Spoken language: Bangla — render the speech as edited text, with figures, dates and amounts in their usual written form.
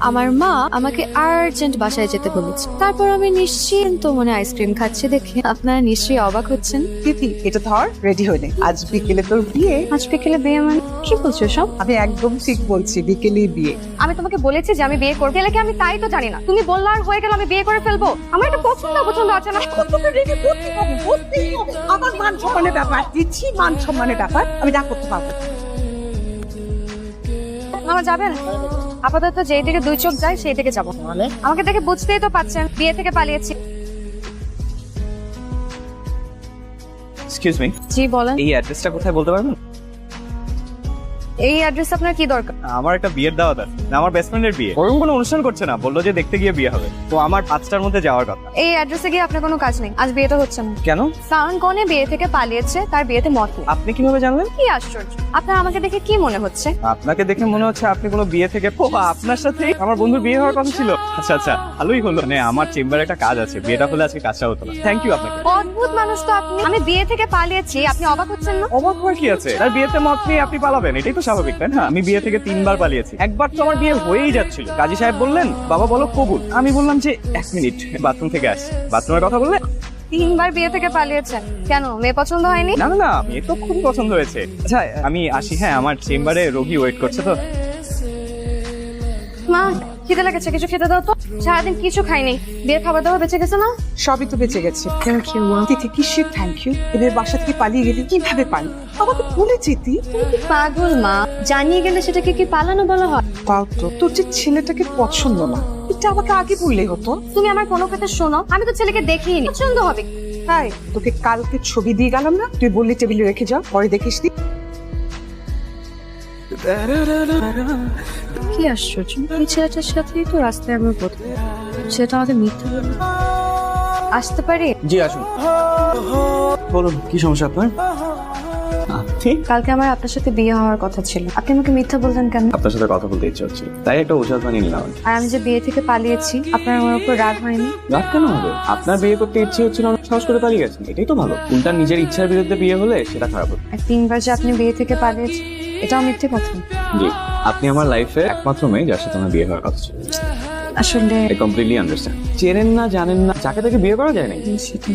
আমার মা আমাকে আর্জেন্ট বাসায় যেতে বলেছে, তারপর আমি নিশ্চিন্ত মনে আইসক্রিম খাচ্ছি দেখে আপনারা নিশ্চয়ই অবাক হচ্ছেন। তিথি, এটা ধর, রেডি হয়ে নে, আজ বিকেলে তোর বিয়ে। আজ বিকেলে বিয়ে মানে কি বলছো সব? আমি একদম ঠিক বলছি, বিকেলেই বিয়ে। আমি তোমাকে বলেছি যে আমি বিয়ে করব, ছেলেকে আমি তাই তো জানি না। তুমি বললা আর হয়ে গেল আমি বিয়ে করে ফেলবো। আমার এটা পছন্দ আছে না। আমার মান সম্মানের ব্যাপার, দিচ্ছি মান সম্মানের ব্যাপার, আমি না করতে পারবো। মামা যাবেন? আপাতত যেই দিকে দুই চোখ যায় সেই দিকে যাবো। আমাকে দেখে বুঝতেই তো পাচ্ছেন বিয়ে থেকে পালিয়েছি। এক্সকিউজ মি, জি বলেন। এই অ্যাড্রেসটা কোথায় বলতে পারবেন? এই অ্যাড্রেস আপনার কি দরকার? আমার একটা বিয়ের দাওয়াত আছে, আমার বেস্ট ফ্রেন্ডের বিয়ে। ওরকম কোনো অনুষ্ঠান করছে না, বললো যে দেখতে গিয়ে বিয়ে হবে, তো আমার 5টার মধ্যে যাওয়ার কথা। এই অ্যাড্রেসে গিয়ে আপনার কোনো কাজ নেই, আজ বিয়েটা হচ্ছে না। কেন? কারণ কনে বিয়ে থেকে পালিয়েছে, তার বিয়েতে মত নেই। আপনি কিভাবে জানলেন? কি আশ্চর্য, আপনার আমাকে দেখে কি মনে হচ্ছে? আপনাকে দেখে মনে হচ্ছে আপনি কোনো বিয়ে থেকে আপনার সাথে আমার বন্ধুর বিয়ে হওয়ার কথা ছিল। আচ্ছা আচ্ছা, ভালোই হলো। মানে আমার চেম্বারে একটা কাজ আছে, বিয়েটা হলে আজকে কাজটা হতো না। থ্যাংক ইউ আপনাকে। অদ্ভুত মানুষ তো আপনি। আমি বিয়ে থেকে পালিয়েছি, আপনি অবাক হচ্ছেন না? অবাক হওয়ার কি আছে? তার বিয়েতে মত নিয়ে আপনি পালাবেন, এটাই তো স্বাভাবিক, তাই না? আমি বিয়ে থেকে 3বার পালিয়েছি, একবার তো আমার বিয়ে হয়েই যাচ্ছিল। কাজী সাহেব বললেন বাবা বলো কবুল। আমি বললাম যে 1 মিনিট, বাথরুম থেকে আসছি। বাথরুমের কথা বললেন। 3বার বিয়ে থেকে পালিয়েছেন কেন? মেয়ে পছন্দ হয়নি? না না না, মেয়ে তো খুবই পছন্দ হয়েছে। আচ্ছা আমি আসি, হ্যাঁ আমার চেম্বারে রোগী ওয়েট করছে তো। মা খিদে লেগেছে, কিছু খেতে দাও তো। সারাদিন কিছু খাইনি, বিয়ের খাবার দাবার বেঁচে গেছে না? সবই তো বেঁচে গেছে। থ্যাংক ইউ মা। তিথি, কিসের থ্যাংক ইউ? এদের বাসা থেকে পালিয়ে গেলি, কিভাবে পালি? আমাকে ভুলে যেতি। তুমি কি পাগল মা? জানিয়ে গেলে সেটাকে কি পালানো বলা হয়? তাও তো, তোর যে ছেলেটাকে পছন্দ না, এটা আমাকে আগে বললেই হতো। তুমি আমার কোনো কথা শোনো, আমি তো ছেলেকে দেখিনি। পছন্দ হবে? তাই তোকে কালকে ছবি দিয়ে গেলাম না, তুই বললি টেবিলে রেখে যাও, পরে দেখিস নি। কি আশ্চর্য, এই ছেলেটার সাথেই তো রাস্তায় আমার প্রথম। সেটা আমাকে মিথ্যা বলল। আসতে পারি? জি আসুন। বলুন কি সমস্যা আপনার? ঠিক কালকে আমার আপনার সাথে বিয়ে হওয়ার কথা ছিল, আপনি আমাকে মিথ্যা বললেন কেন? আপনার সাথে কথা বলতে ইচ্ছে হচ্ছে, তাই একটা ঔষধ বানিয়ে নিলাম। আর আমি যে বিয়ে থেকে পালিয়েছি, আপনার আমার উপর রাগ হয়নি? রাত কেন হবে? আপনার বিয়ে করতে ইচ্ছে হচ্ছিল, অনেক সাহস করে পালিয়ে গেছেন, এটাই তো ভালো। উল্টা নিজের ইচ্ছার বিরুদ্ধে বিয়ে হলে সেটা খারাপ হবে। আর 3বার যে আপনি বিয়ে থেকে পালিয়েছি, এটাও মিথ্যে কথা। জি, আপনি আমার লাইফে একমাত্র মেয়ে যার সাথে আমার বিয়ে হওয়ার কথা ছিল। আসলে আই কমপ্লিটলি আন্ডারস্ট্যান্ড। চেনেন না, জানেন না, যাকে তাকে বিয়ে করা যায় না। সেটা